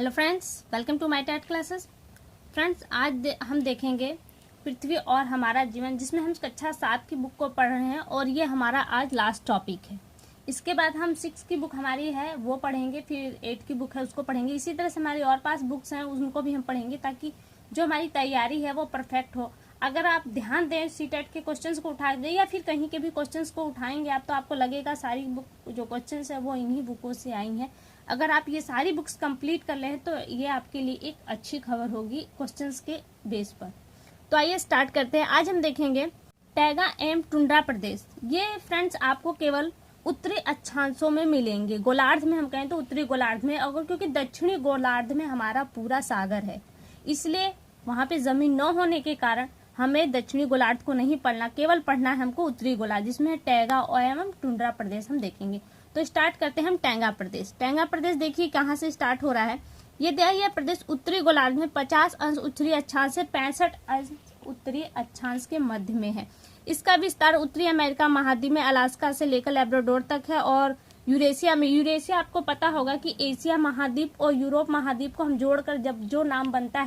Hello friends, welcome to my टैट classes. Friends, आज हम देखेंगे पृथ्वी और हमारा जीवन, जिसमें हम कक्षा 7 की बुक को पढ़ रहे हैं और ये हमारा आज लास्ट टॉपिक है। इसके बाद हम 6 की बुक हमारी है वो पढ़ेंगे, फिर 8 की बुक है उसको पढ़ेंगे। इसी तरह से हमारी और 5 बुक्स हैं उनको भी हम पढ़ेंगे, ताकि जो हमारी तैयारी है वो परफेक्ट हो। अगर आप ध्यान दें, सीटेट के क्वेश्चंस को उठा दें या फिर कहीं के भी क्वेश्चंस को उठाएंगे आप, तो आपको लगेगा सारी बुक जो क्वेश्चंस है वो इन्हीं बुकों से आई हैं। अगर आप ये सारी बुक्स कंप्लीट कर लें तो ये आपके लिए एक अच्छी खबर होगी क्वेश्चंस के बेस पर। तो आइए स्टार्ट करते हैं। आज हम देखेंगे टैगा एवं टुंड्रा प्रदेश। ये फ्रेंड्स आपको केवल उत्तरी अक्षांशों में मिलेंगे। गोलार्ध में हम कहें तो उत्तरी गोलार्ध में, और क्योंकि दक्षिणी गोलार्ध में हमारा पूरा सागर है, इसलिए वहां पे जमीन न होने के कारण हमें दक्षिणी गोलार्ध को नहीं पढ़ना, केवल पढ़ना है हमको उत्तरी गोलार्ध, जिसमें टैगा एवं टुंड्रा प्रदेश हम देखेंगे। तो स्टार्ट करते हैं हम टैंगा प्रदेश। टैंगा प्रदेश देखिए कहाँ से स्टार्ट हो रहा है। यह प्रदेश उत्तरी गोलार्ध में 50 अंश उत्तरी अक्षांश से 65 अंश उत्तरी अक्षांश के मध्य में है। इसका विस्तार उत्तरी अमेरिका महाद्वीप में अलास्का से लेकर लैब्राडोर तक है, और यूरेशिया में, यूरेशिया आपको पता होगा कि एशिया महाद्वीप और यूरोप महाद्वीप को हम जोड़कर जब जो नाम बनता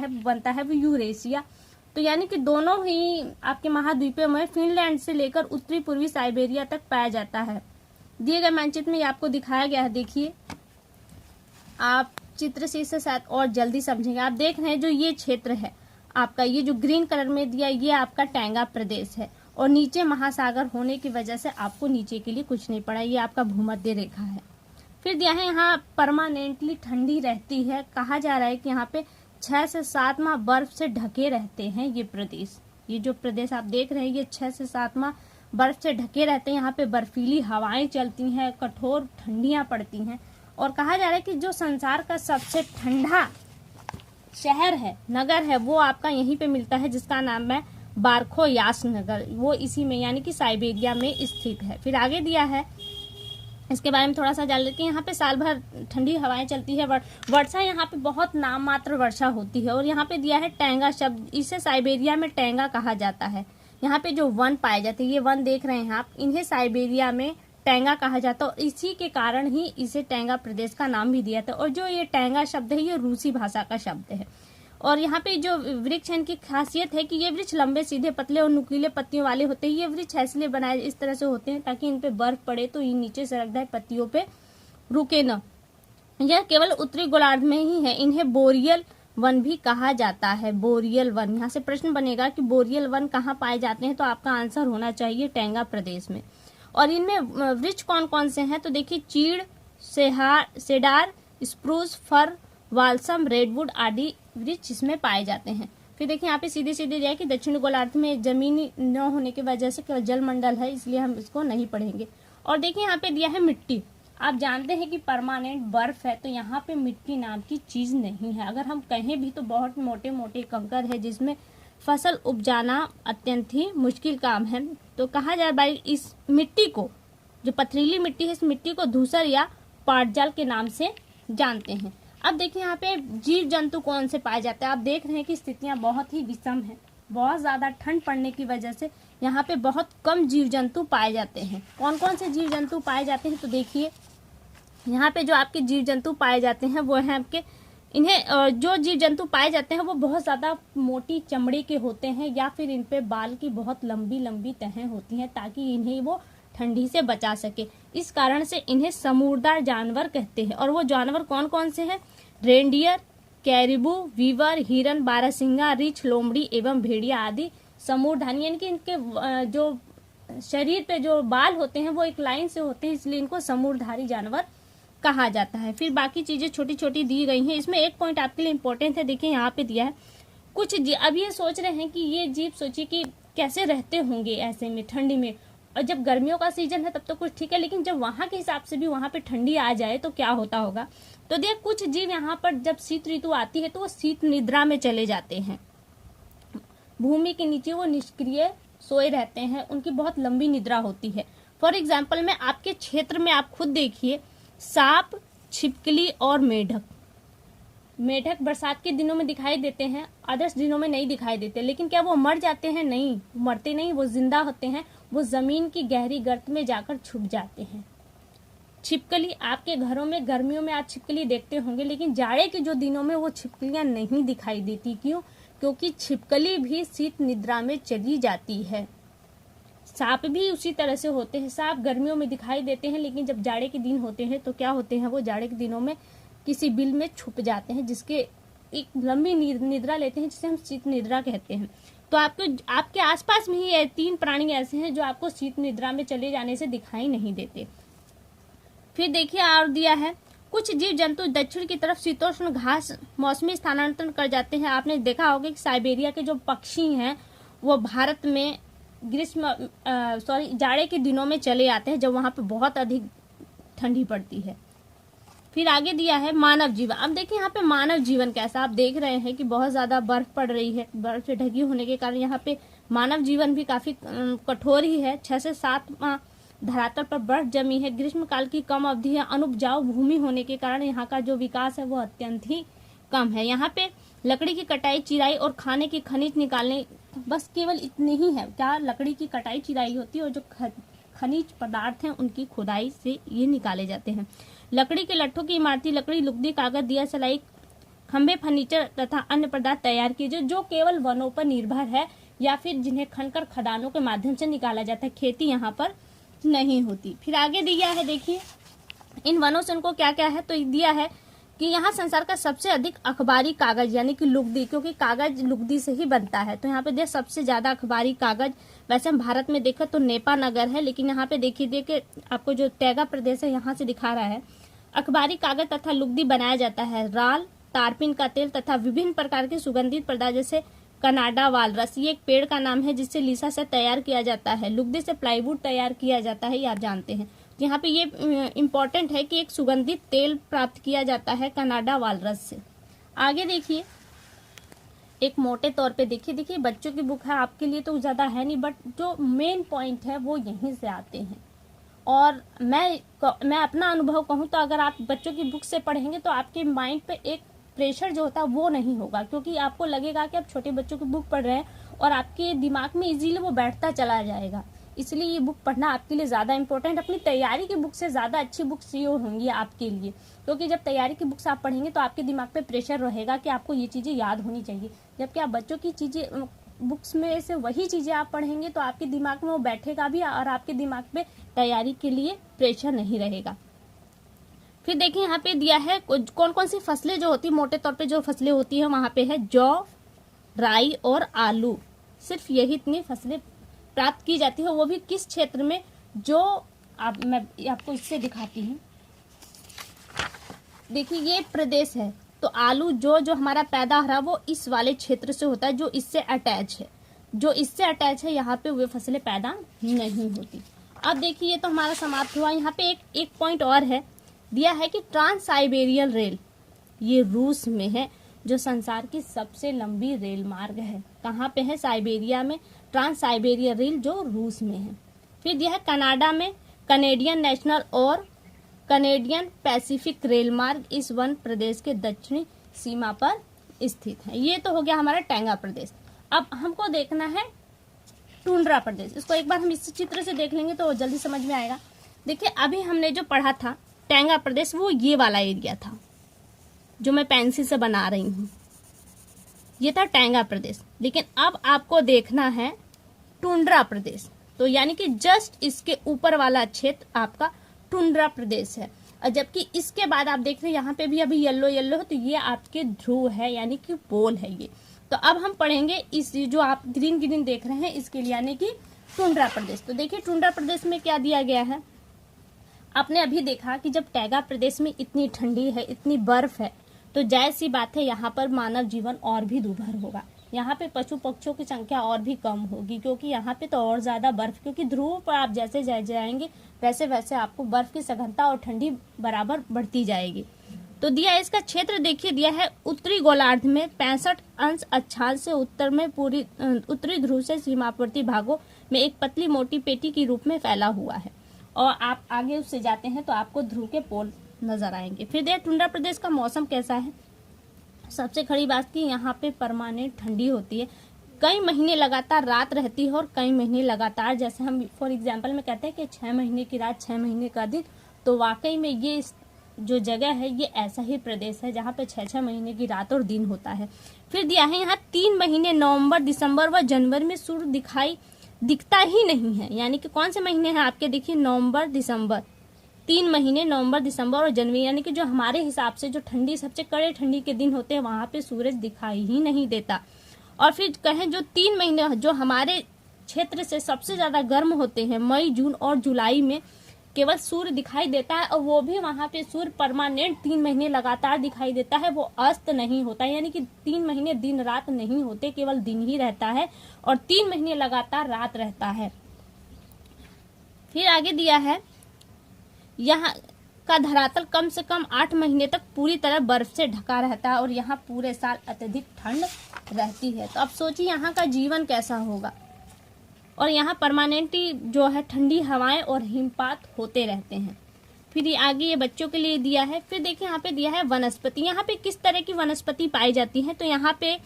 है वो यूरेशिया। तो यानी कि दोनों ही आपके महाद्वीपों में फिनलैंड से लेकर उत्तरी पूर्वी साइबेरिया तक पाया जाता है। दिए गए मानचित्र में आपको दिखाया गया है, देखिए आप चित्र से इसे शायद और जल्दी समझेंगे। आप देख रहे हैं जो ये क्षेत्र है आपका, ये जो ग्रीन कलर में दिया, ये आपका टैंगा प्रदेश है, और नीचे महासागर होने की वजह से आपको नीचे के लिए कुछ नहीं पड़ा, ये आपका भूमध्य रेखा है। फिर दिया है यहाँ परमानेंटली ठंडी रहती है। कहा जा रहा है कि यहाँ पे 6 से 7 माह बर्फ से ढके रहते हैं ये प्रदेश। ये जो प्रदेश आप देख रहे हैं ये 6 से 7 माह बर्फ से ढके रहते हैं। यहाँ पे बर्फीली हवाएं चलती हैं, कठोर ठंडियां पड़ती हैं, और कहा जा रहा है कि जो संसार का सबसे ठंडा शहर है, नगर है, वो आपका यहीं पे मिलता है, जिसका नाम है बारखोयास नगर। वो इसी में यानी कि साइबेरिया में स्थित है। फिर आगे दिया है, इसके बारे में थोड़ा सा जान लेते हैं। यहाँ पे साल भर ठंडी हवाएं चलती है। वर्षा यहाँ पे बहुत नाम मात्र वर्षा होती है। और यहाँ पे दिया है टैंगा शब्द, इसे साइबेरिया में टैंगा कहा जाता है। यहाँ पे जो वन पाए जाते हैं, ये वन देख रहे हैं आप, इन्हें साइबेरिया में टैंगा कहा जाता है, और इसी के कारण ही इसे टैंगा प्रदेश का नाम भी दिया था। और जो ये टैंगा शब्द है ये रूसी भाषा का शब्द है। और यहाँ पे जो वृक्ष है, इनकी खासियत है कि ये वृक्ष लंबे सीधे पतले और नुकीले पत्तियों वाले होते हैं। ये वृक्ष इसलिए बनाए इस तरह से होते हैं ताकि इन पे बर्फ पड़े तो ये नीचे सरक जाए, पत्तियों पे रुके न। यह केवल उत्तरी गोलार्ध में ही है। इन्हें बोरियल वन भी कहा जाता है। बोरियल वन, यहाँ से प्रश्न बनेगा कि बोरियल वन कहाँ पाए जाते हैं, तो आपका आंसर होना चाहिए टैंगा प्रदेश में। और इनमें वृक्ष कौन कौन से हैं, तो देखिए चीड़, सेडार, स्प्रूस, फर, वाल्सम, रेडवुड आदि वृक्ष इसमें पाए जाते हैं। फिर देखिए यहाँ पे सीधे सीधे जाए कि दक्षिण गोलार्ध में जमीनी न होने की वजह से केवल जलमंडल है, इसलिए हम इसको नहीं पढ़ेंगे। और देखिए यहाँ पे दिया है मिट्टी। आप जानते हैं कि परमानेंट बर्फ है, तो यहाँ पे मिट्टी नाम की चीज नहीं है। अगर हम कहें भी तो बहुत मोटे मोटे कंकर है, जिसमें फसल उपजाना अत्यंत ही मुश्किल काम है। तो कहा जाए भाई, इस मिट्टी को, जो पथरीली मिट्टी है, इस मिट्टी को धूसर या पाटजाल के नाम से जानते हैं। अब देखिए यहाँ पे जीव जंतु कौन से पाए जाते हैं। आप देख रहे हैं कि स्थितियां बहुत ही विषम है। बहुत ज्यादा ठंड पड़ने की वजह से यहाँ पे बहुत कम जीव जंतु पाए जाते हैं। कौन कौन से जीव जंतु पाए जाते हैं, तो देखिए यहाँ पे जो आपके जीव जंतु पाए जाते हैं वो है आपके, इन्हें जो जीव जंतु पाए जाते हैं वो बहुत ज्यादा मोटी चमड़ी के होते हैं, या फिर इन पे बाल की बहुत लंबी लंबी तहें होती हैं, ताकि इन्हें वो ठंडी से बचा सके। इस कारण से इन्हें समूरदार जानवर कहते हैं। और वो जानवर कौन कौन से हैं, रेंडियर, कैरिबू, वीवर, हिरन, बारहसिंगा, रीछ, लोमड़ी एवं भेड़िया आदि समूरधानी, यानी कि इनके जो शरीर पे जो बाल होते हैं वो एक लाइन से होते हैं, इसलिए इनको समूरधारी जानवर कहा जाता है। फिर बाकी चीजें छोटी छोटी दी गई हैं। इसमें एक पॉइंट आपके लिए इंपॉर्टेंट है, देखिए यहाँ पे दिया है कुछ अब ये सोच रहे हैं कि ये जीव, सोचिए कि कैसे रहते होंगे ऐसे में ठंडी में। और जब गर्मियों का सीजन है तब तो कुछ ठीक है, लेकिन जब वहां के हिसाब से भी वहां पे ठंडी आ जाए तो क्या होता होगा। तो देख, कुछ जीव यहाँ पर जब शीत ऋतु आती है तो वो शीत निद्रा में चले जाते हैं। भूमि के नीचे वो निष्क्रिय सोए रहते हैं, उनकी बहुत लंबी निद्रा होती है। फॉर एग्जाम्पल में आपके क्षेत्र में आप खुद देखिए, सांप, छिपकली और मेढक। मेढक बरसात के दिनों में दिखाई देते हैं, अदर्स दिनों में नहीं दिखाई देते। लेकिन क्या वो मर जाते हैं? नहीं, मरते नहीं, वो जिंदा होते हैं। वो जमीन की गहरी गर्त में जाकर छुप जाते हैं। छिपकली आपके घरों में गर्मियों में आप छिपकली देखते होंगे, लेकिन जाड़े के जो दिनों में वो छिपकलियां नहीं दिखाई देती। क्यों? क्योंकि छिपकली भी शीत निद्रा में चली जाती है। सांप भी उसी तरह से होते हैं। सांप गर्मियों में दिखाई देते हैं, लेकिन जब जाड़े के दिन होते हैं तो क्या होते हैं, वो जाड़े के दिनों में किसी बिल में छुप जाते हैं, जिसके एक लंबी निद्रा लेते हैं, जिसे हम शीत निद्रा कहते हैं। तो आपके आसपास में ही 3 प्राणी ऐसे हैं जो आपको शीत निद्रा में चले जाने से दिखाई नहीं देते। फिर देखिए और दिया है, कुछ जीव जंतु दक्षिण की तरफ शीतोष्ण घास मौसमी स्थानांतरण कर जाते हैं। आपने देखा होगा कि साइबेरिया के जो पक्षी हैं वो भारत में जाड़े के दिनों में चले आते हैं, जब वहां पे बहुत अधिक ठंडी पड़ती है। फिर आगे दिया है मानव जीवन। अब देखिए यहाँ पे मानव जीवन कैसा, आप देख रहे हैं कि बहुत ज्यादा बर्फ पड़ रही है। बर्फ से ढकी होने के कारण यहाँ पे मानव जीवन भी काफी कठोर ही है। 6 से 7 माह धरातल पर बर्फ जमी है। ग्रीष्म काल की कम अवधि है। अनुपजाऊ भूमि होने के कारण यहाँ का जो विकास है वो अत्यंत ही कम है। यहाँ पे लकड़ी की कटाई, चिराई और खाने की खनिज निकालने, बस केवल इतनी ही है। क्या लकड़ी की कटाई चिराई होती है, और जो खनिज पदार्थ हैं उनकी खुदाई से ये निकाले जाते हैं। लकड़ी के लट्ठों की इमारती लकड़ी, लुगदी, कागज, दिया सलाई, खंबे, फर्नीचर तथा अन्य पदार्थ तैयार किए जो केवल वनों पर निर्भर है, या फिर जिन्हें खनकर खदानों के माध्यम से निकाला जाता है। खेती यहाँ पर नहीं होती। फिर आगे दिया है, देखिए इन वनों से उनको क्या क्या है, तो दिया है कि यहाँ संसार का सबसे अधिक अखबारी कागज यानी कि लुगदी, क्योंकि कागज लुगदी से ही बनता है, तो यहाँ पे सबसे ज्यादा अखबारी कागज। वैसे हम भारत में देखें तो नेपा नगर है, लेकिन यहाँ पे देखिए आपको जो टैगा प्रदेश है यहाँ से दिखा रहा है। अखबारी कागज तथा लुगदी बनाया जाता है। राल, तारपीन का तेल तथा विभिन्न प्रकार के सुगंधित पदार्थ जैसे कनाडा वालरस, ये एक पेड़ का नाम है जिससे लीसा से तैयार किया जाता है। लुगदी से प्लाईवुड तैयार किया जाता है, ये आप जानते हैं। यहाँ पे ये इम्पोर्टेंट है कि एक सुगंधित तेल प्राप्त किया जाता है कनाडा वालरस से। आगे देखिए एक मोटे तौर पे देखिए बच्चों की बुक है, आपके लिए तो ज्यादा है नहीं, बट जो मेन पॉइंट है वो यहीं से आते हैं। और मैं अपना अनुभव कहूँ तो अगर आप बच्चों की बुक से पढ़ेंगे तो आपके माइंड पे एक प्रेशर जो होता है वो नहीं होगा, क्योंकि आपको लगेगा कि आप छोटे बच्चों की बुक पढ़ रहे हैं और आपके दिमाग में इजीली वो बैठता चला जाएगा। इसलिए ये बुक पढ़ना आपके लिए ज़्यादा इंपॉर्टेंट। अपनी तैयारी की बुक से ज़्यादा अच्छी बुक्स ये होंगी आपके लिए, क्योंकि जब तैयारी की बुक्स आप पढ़ेंगे तो आपके दिमाग पे प्रेशर रहेगा कि आपको ये चीज़ें याद होनी चाहिए। जबकि आप बच्चों की चीज़ें बुक्स में से वही चीज़ें आप पढ़ेंगे तो आपके दिमाग में वो बैठेगा भी और आपके दिमाग पे तैयारी के लिए प्रेशर नहीं रहेगा। फिर देखिए यहाँ पे दिया है कौन कौन सी फसलें जो होती है, मोटे तौर पे जो फसलें होती है वहाँ पे है जौ, राई और आलू। सिर्फ यही इतनी फसलें प्राप्त की जाती है, वो भी किस क्षेत्र में, जो मैं आपको इससे दिखाती हूँ। देखिए ये प्रदेश है, तो आलू जो हमारा पैदा हो रहा है वो इस वाले क्षेत्र से होता है जो इससे अटैच है। जो इससे अटैच है यहाँ पे वे फसलें पैदा नहीं होती। अब देखिए ये तो हमारा समाप्त हुआ। यहाँ पे एक पॉइंट और है, दिया है कि ट्रांस साइबेरियन रेल, ये रूस में है, जो संसार की सबसे लंबी रेल मार्ग है। कहाँ पे है? साइबेरिया में। ट्रांस साइबेरियन रेल जो रूस में है। फिर दिया है कनाडा में कनेडियन नेशनल और कनेडियन पैसिफिक रेल मार्ग इस वन प्रदेश के दक्षिणी सीमा पर स्थित है। ये तो हो गया हमारा टैंगा प्रदेश। अब हमको देखना है टुंड्रा प्रदेश। इसको एक बार हम इस चित्र से देख लेंगे तो जल्दी समझ में आएगा। देखिए अभी हमने जो पढ़ा था टैंगा प्रदेश, वो ये वाला एरिया था जो मैं पेंसिल से बना रही हूँ, ये था टैंगा प्रदेश। लेकिन अब आपको देखना है टुंड्रा प्रदेश, तो यानी कि जस्ट इसके ऊपर वाला क्षेत्र आपका टुंड्रा प्रदेश है। और जबकि इसके बाद आप देख रहे हैं यहाँ पे भी अभी येलो येलो है, तो ये आपके ध्रुव है यानी कि पोल है ये। तो अब हम पढ़ेंगे इस जो आप ग्रीन ग्रीन देख रहे हैं इसके लिए, यानी कि टुंड्रा प्रदेश। तो देखिए टुंड्रा प्रदेश में क्या दिया गया है। आपने अभी देखा कि जब टैगा प्रदेश में इतनी ठंडी है, इतनी बर्फ है, तो जायज सी बात है यहाँ पर मानव जीवन और भी दुर्भर होगा। यहाँ पे पशु पक्षियों की संख्या और भी कम होगी, क्योंकि यहाँ पे तो और ज्यादा बर्फ, क्योंकि ध्रुव पर आप जैसे जाएंगे वैसे वैसे आपको बर्फ की सघनता और ठंडी बराबर बढ़ती जाएगी। तो दिया है इसका क्षेत्र, देखिए दिया है उत्तरी गोलार्ध में 65 अंश अक्षांश से उत्तर में पूरी उत्तरी ध्रुव से सीमावर्ती भागों में एक पतली मोटी पेटी के रूप में फैला हुआ है। और आप आगे उससे जाते हैं तो आपको ध्रुव के पोल नजर आएंगे। फिर देखिए टुंड्रा प्रदेश का मौसम कैसा है। सबसे खड़ी बात की यहाँ पे परमानेंट ठंडी होती है। कई महीने लगातार रात रहती है और कई महीने लगातार, जैसे हम फॉर एग्जांपल में कहते हैं कि 6 महीने की रात 6 महीने का दिन, तो वाकई में ये जो जगह है ये ऐसा ही प्रदेश है जहाँ पे 6-6 महीने की रात और दिन होता है। फिर दिया है यहाँ 3 महीने नवंबर, दिसंबर व जनवरी में सूर्य दिखता ही नहीं है। यानी कि कौन से महीने हैं आपके, देखिए नवंबर दिसंबर, 3 महीने नवंबर दिसंबर और जनवरी, यानी कि जो हमारे हिसाब से जो ठंडी, सबसे कड़े ठंडी के दिन होते हैं वहाँ पे सूरज दिखाई ही नहीं देता। और फिर कहें जो 3 महीने जो हमारे क्षेत्र से सबसे ज्यादा गर्म होते हैं, मई, जून और जुलाई में केवल सूर्य दिखाई देता है, और वो भी वहां पे सूर्य परमानेंट 3 महीने लगातार दिखाई देता है, वो अस्त नहीं होता। यानी कि 3 महीने दिन रात नहीं होते, केवल दिन ही रहता है, और 3 महीने लगातार रात रहता है। फिर आगे दिया है यहाँ का धरातल कम से कम 8 महीने तक पूरी तरह बर्फ से ढका रहता है, और यहाँ पूरे साल अत्यधिक ठंड रहती है। तो अब सोचिए यहाँ का जीवन कैसा होगा। और यहाँ परमानेंटली जो है ठंडी हवाएं और हिमपात होते रहते हैं। फिर आगे ये बच्चों के लिए दिया है। फिर देखिए यहाँ पे दिया है वनस्पति। यहाँ पे किस तरह की वनस्पति पाई जाती है, तो यहाँ पे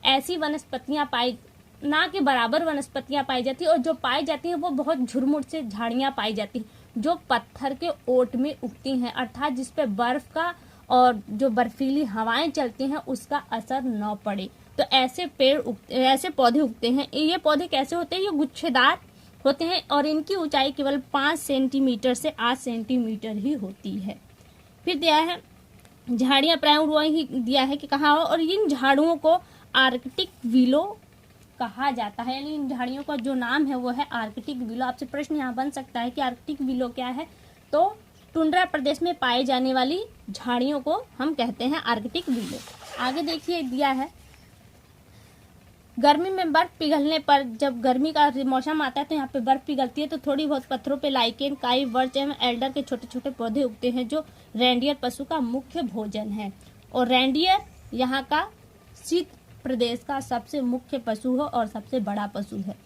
ऐसी वनस्पतियां ना के बराबर वनस्पतियां पाई जाती है, और जो पाई जाती है वो बहुत झुरमुट से झाड़ियां पाई जाती है जो पत्थर के ओट में उगती हैं, अर्थात जिसपे बर्फ का और जो बर्फीली हवाएं चलती हैं उसका असर न पड़े। तो ऐसे पौधे उगते हैं। ये पौधे कैसे होते हैं, ये गुच्छेदार होते हैं, और इनकी ऊंचाई केवल 5 सेंटीमीटर से 8 सेंटीमीटर ही होती है। फिर दिया है झाड़ियां, प्रायः वही दिया है कि कहाँ हो, और इन झाड़ुओं को आर्कटिक विलो कहा जाता है। यानी इन झाड़ियों का जो नाम है वो है आर्कटिक विलो। आपसे प्रश्न यहाँ बन सकता है कि आर्कटिक विलो क्या है, तो टुंड्रा प्रदेश में पाई जाने वाली झाड़ियों को हम कहते हैं आर्कटिक विलो। आगे देखिए दिया है गर्मी में बर्फ पिघलने पर, जब गर्मी का मौसम आता है तो यहाँ पे बर्फ पिघलती है, तो थोड़ी बहुत पत्थरों पे लाइकेन, काई, वर्च एवं एल्डर के छोटे छोटे पौधे उगते हैं जो रेंडियर पशु का मुख्य भोजन है। और रेंडियर यहाँ का शीत प्रदेश का सबसे मुख्य पशु है और सबसे बड़ा पशु है।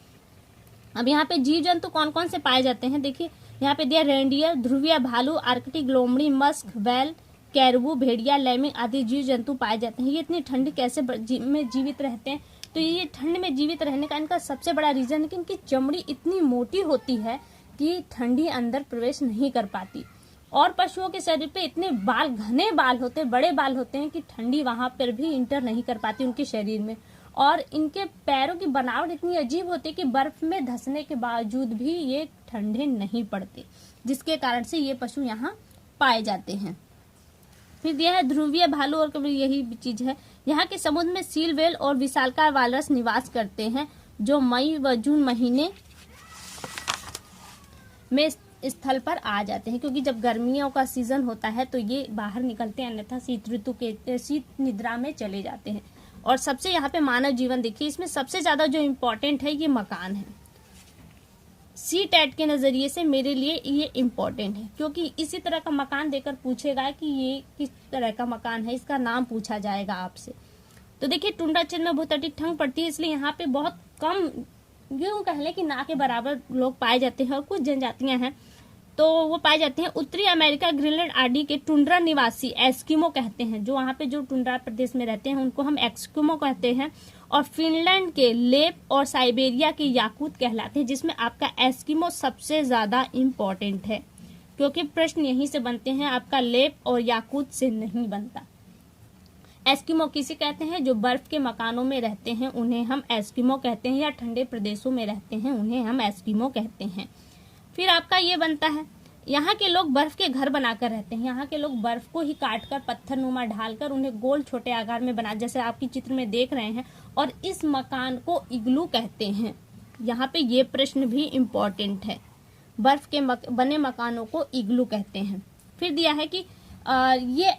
अब यहाँ पे जीव जंतु कौन कौन से पाए जाते हैं, देखिए यहाँ पे दिया रेंडियर, ध्रुवीय भालू, आर्कटिक लोमड़ी, मस्क, वैल, कैरबू, भेड़िया, लैमिंग आदि जीव जंतु पाए जाते हैं। ये इतनी ठंड कैसे में जीवित रहते हैं, तो ये ठंड में जीवित रहने का इनका सबसे बड़ा रीजन है कि इनकी चमड़ी इतनी मोटी होती है कि ठंडी अंदर प्रवेश नहीं कर पाती। और पशुओं के शरीर पे इतने बाल, घने बाल होते हैं, बड़े बाल होते हैं कि ठंडी वहां पर भी इंटर नहीं कर पाती उनके शरीर में। और इनके पैरों की बनावट इतनी अजीब होती है कि बर्फ में धंसने के बावजूद भी ये ठंडे नहीं पड़ते, जिसके कारण से ये पशु यहाँ पाए जाते हैं। फिर दिया है ध्रुवीय भालू, और कभी यही चीज है, यहाँ के समुद्र में सील, व्हेल और विशालकाय वालरस निवास करते हैं जो मई व जून महीने में स्थल पर आ जाते हैं, क्योंकि जब गर्मियों का सीजन होता है तो ये बाहर निकलते हैं, अन्यथा शीत निद्रा में चले जाते हैं। और सबसे यहाँ पे मानव जीवन देखिए, इसमें सबसे ज्यादा जो इम्पोर्टेंट है ये मकान है। सी टेट के नजरिए से मेरे लिए ये इम्पोर्टेंट है, क्योंकि इसी तरह का मकान देकर पूछेगा कि ये किस तरह का मकान है, इसका नाम पूछा जाएगा आपसे। तो देखिए टुंड्रा क्षेत्र में बहुत अधिक ठंड पड़ती है, इसलिए यहाँ पे बहुत कम, यूं कह ले कि ना के बराबर लोग पाए जाते हैं, और कुछ जनजातियां हैं तो वो पाए जाते हैं। उत्तरी अमेरिका, ग्रीनलैंड आदि के टुंड्रा निवासी एस्किमो कहते हैं, जो वहाँ पे जो टुंड्रा प्रदेश में रहते हैं उनको हम एस्किमो कहते हैं। और फिनलैंड के लेप और साइबेरिया के याकूत कहलाते हैं, जिसमें आपका एस्किमो सबसे ज्यादा इम्पोर्टेंट है, क्योंकि प्रश्न यहीं से बनते हैं, आपका लेप और याकूत से नहीं बनता। एस्किमो किसे कहते हैं, जो बर्फ के मकानों में रहते हैं उन्हें हम एस्किमो कहते हैं, या ठंडे प्रदेशों में रहते हैं उन्हें हम एस्किमो कहते हैं। फिर आपका ये बनता है, यहाँ के लोग बर्फ के घर बनाकर रहते हैं। यहाँ के लोग बर्फ को ही काटकर पत्थरनुमा ढालकर उन्हें गोल छोटे आकार में बना, जैसे आपकी चित्र में देख रहे हैं, और इस मकान को इग्लू कहते हैं। यहाँ पे ये प्रश्न भी इम्पोर्टेंट है, बर्फ के बने मकानों को इग्लू कहते हैं। फिर दिया है कि ये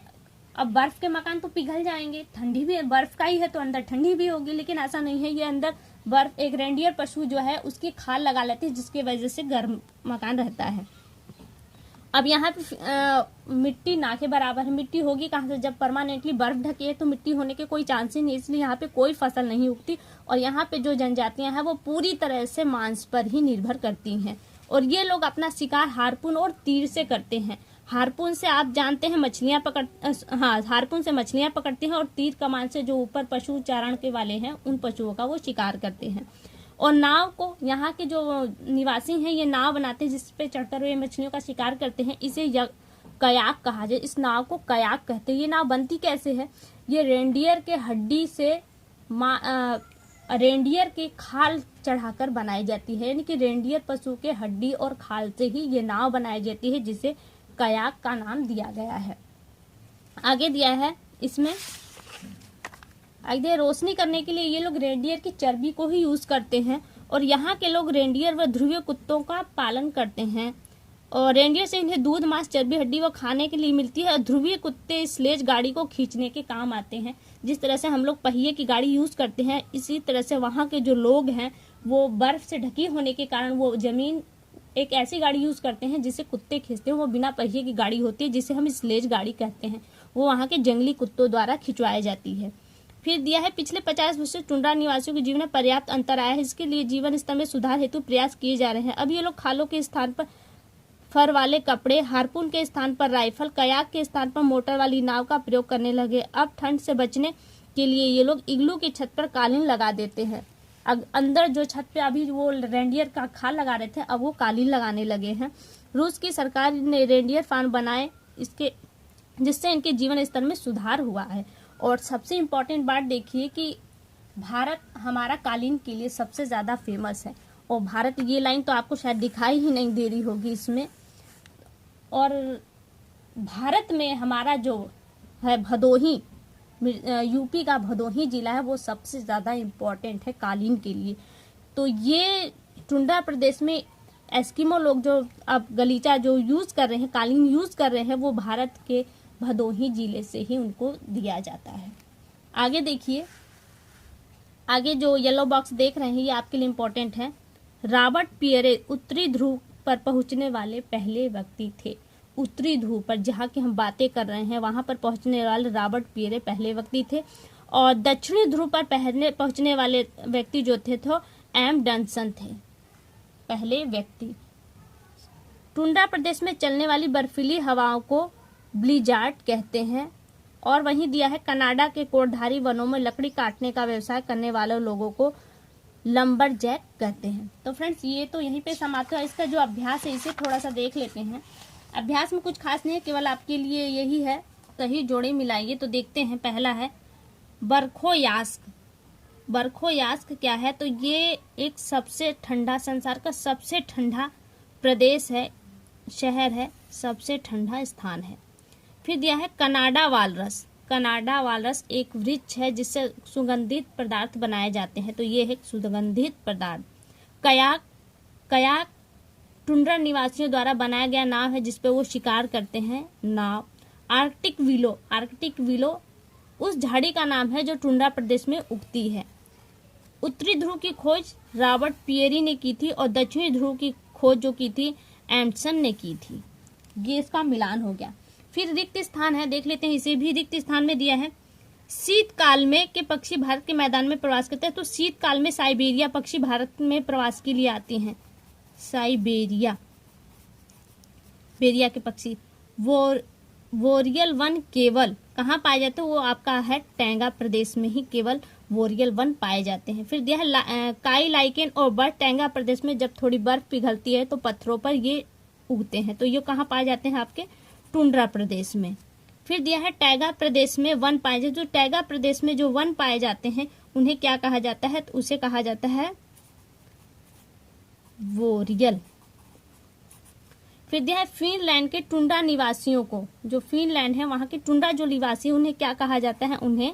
अब बर्फ के मकान तो पिघल जाएंगे, ठंडी भी बर्फ का ही है तो अंदर ठंडी भी होगी, लेकिन ऐसा नहीं है, ये अंदर बर्फ, एक रेंडियर पशु जो है उसकी खाल लगा लेती है, जिसकी वजह से गर्म मकान रहता है। अब यहाँ पे मिट्टी ना के बराबर है, मिट्टी होगी कहाँ से, जब परमानेंटली बर्फ ढकी है तो मिट्टी होने के कोई चांस ही नहीं, इसलिए यहाँ पे कोई फसल नहीं उगती। और यहाँ पे जो जनजातियां हैं वो पूरी तरह से मांस पर ही निर्भर करती हैं, और ये लोग अपना शिकार हार्पून और तीर से करते हैं। हार्पून से आप जानते हैं हार्पून से मछलियां पकड़ते हैं, और तीर कमान से जो ऊपर पशु चारण के वाले हैं उन पशुओं का वो शिकार करते हैं। और नाव को यहाँ के जो निवासी हैं ये नाव बनाते हैं, जिस पे चढ़कर वे मछलियों का शिकार करते हैं। इसे कयाक कहा जाए। इस नाव को कयाक कहते हैं। ये नाव बनती कैसे है? ये रेंडियर के हड्डी से रेंडियर के खाल चढ़ाकर बनाई जाती है, यानी कि रेंडियर पशु के हड्डी और खाल से ही ये नाव बनाई जाती है, जिसे कयाक का नाम दिया गया है। आगे दिया है इसमें, आगे रोशनी करने के लिए ये लोग रेंडियर की चर्बी को ही यूज करते हैं, और यहाँ के लोग रेंडियर व ध्रुवीय कुत्तों का पालन करते हैं, और रेंडियर से इन्हें दूध, मांस, चर्बी, हड्डी व खाने के लिए मिलती है। और ध्रुवीय कुत्ते स्लेज गाड़ी को खींचने के काम आते हैं। जिस तरह से हम लोग पहिए की गाड़ी यूज करते हैं, इसी तरह से वहाँ के जो लोग हैं वो बर्फ से ढकी होने के कारण वो जमीन एक ऐसी गाड़ी यूज करते हैं जिसे कुत्ते खींचते हैं। वो बिना पहिए की गाड़ी होती है, जिसे हम स्लेज गाड़ी कहते हैं। वो वहाँ के जंगली कुत्तों द्वारा खिंचवाई जाती है। फिर दिया है पिछले 50 वर्ष से टुंड्रा निवासियों के जीवन में पर्याप्त अंतर आया है। इसके लिए जीवन स्तर में सुधार हेतु प्रयास किए जा रहे हैं। अब ये लोग खालों के स्थान पर फर वाले कपड़े, हार्पून के स्थान पर राइफल, कयाक के स्थान पर मोटर वाली नाव का प्रयोग करने लगे। अब ठंड से बचने के लिए ये लोग इग्लू की छत पर कालीन लगा देते हैं। अंदर जो छत पे अभी वो रेंडियर का खाल लगा रहे थे, अब वो कालीन लगाने लगे हैं। रूस की सरकार ने रेंडियर फार्म बनाए, जिससे इनके जीवन स्तर में सुधार हुआ है। और सबसे इम्पोर्टेंट बात देखिए कि भारत हमारा कालीन के लिए सबसे ज्यादा फेमस है, और भारत, ये लाइन तो आपको शायद दिखाई ही नहीं दे रही होगी इसमें। और भारत में हमारा जो है भदोही, यूपी का भदोही जिला है, वो सबसे ज्यादा इम्पोर्टेंट है कालीन के लिए। तो ये टुंड्रा प्रदेश में एस्किमो लोग जो अब गलीचा जो यूज कर रहे हैं, कालीन यूज कर रहे हैं, वो भारत के भदोही जिले से ही उनको दिया जाता है। आगे देखिए, आगे जो येलो बॉक्स देख रहे हैं ये आपके लिए इम्पोर्टेंट है। रॉबर्ट पियरे उत्तरी ध्रुव पर पहुंचने वाले पहले व्यक्ति थे। उत्तरी ध्रुव पर, जहाँ की हम बातें कर रहे हैं, वहां पर पहुंचने वाले रॉबर्ट पियरे पहले व्यक्ति थे। और दक्षिणी ध्रुव पर पहले पहुंचने वाले व्यक्ति जो थे तो एम डनसन थे, पहले व्यक्ति। टुंड्रा प्रदेश में चलने वाली बर्फीली हवाओं को ब्लिजार्ड कहते हैं। और वहीं दिया है कनाडा के कोटधारी वनों में लकड़ी काटने का व्यवसाय करने वाले लोगों को लंबरजैक कहते हैं। तो फ्रेंड्स, ये तो यहीं पे समाप्त है। इसका जो अभ्यास है इसे थोड़ा सा देख लेते हैं। अभ्यास में कुछ खास नहीं है, केवल आपके लिए यही है, सही जोड़े मिलाइए। तो देखते हैं, पहला है बरखोयास्क। बरखोयास्क क्या है? तो ये एक सबसे ठंडा, संसार का सबसे ठंडा प्रदेश है, शहर है, सबसे ठंडा स्थान है। फिर दिया है कनाडा वालरस। कनाडा वालरस एक वृक्ष है जिससे सुगंधित पदार्थ बनाए जाते हैं, तो ये है सुगंधित पदार्थ। कयाक, कयाक टुंड्रा निवासियों द्वारा बनाया गया नाव है जिसपे वो शिकार करते हैं, नाव। आर्कटिक विलो, आर्कटिक विलो उस झाड़ी का नाम है जो टुंड्रा प्रदेश में उगती है। उत्तरी ध्रुव की खोज रॉबर्ट पियरी ने की थी, और दक्षिणी ध्रुव की खोज जो की थी एंडरसन ने की थी। ये इसका मिलान हो गया। फिर रिक्त स्थान है, देख लेते हैं, इसे भी रिक्त स्थान में दिया है। शीतकाल में के पक्षी भारत के मैदान में प्रवास करते हैं, तो शीतकाल में साइबेरिया पक्षी भारत में प्रवास के लिए आती हैं। साइबेरिया, बेरिया के पक्षी। वोरियल वन केवल कहाँ पाए जाते हैं? वो आपका है टैंगा प्रदेश में ही केवल वोरियल वन पाए जाते हैं। फिर दिया है काई, लाइकेन और बर्फ। टैंगा प्रदेश में जब थोड़ी बर्फ पिघलती है तो पत्थरों पर ये उगते हैं, तो ये कहाँ पाए जाते हैं? आपके टुंड्रा प्रदेश में। फिर दिया है टैगा प्रदेश में वन पाए जाते, जो टैगा प्रदेश में जो वन पाए जाते हैं उन्हें क्या कहा जाता है? तो उसे कहा जाता है वोरियल। फिर दिया है फिनलैंड के टुंड्रा निवासियों को, जो फिनलैंड है वहां के टुंड्रा जो निवासी है उन्हें क्या कहा जाता है? उन्हें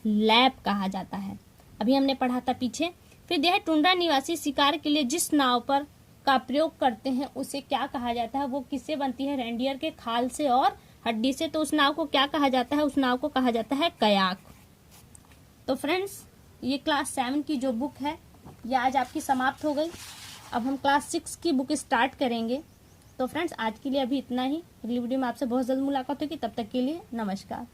लैप कहा जाता है, अभी हमने पढ़ा था पीछे। फिर दिया है टुंड्रा निवासी शिकार के लिए जिस नाव पर का प्रयोग करते हैं उसे क्या कहा जाता है? वो किससे बनती है? रेंडियर के खाल से और हड्डी से। तो उस नाव को क्या कहा जाता है? उस नाव को कहा जाता है कयाक। तो फ्रेंड्स, ये क्लास 7 की जो बुक है ये आज आपकी समाप्त हो गई। अब हम क्लास 6 की बुक स्टार्ट करेंगे। तो फ्रेंड्स, आज के लिए अभी इतना ही। अगली वीडियो में आपसे बहुत जल्द मुलाकात होगी, तब तक के लिए नमस्कार।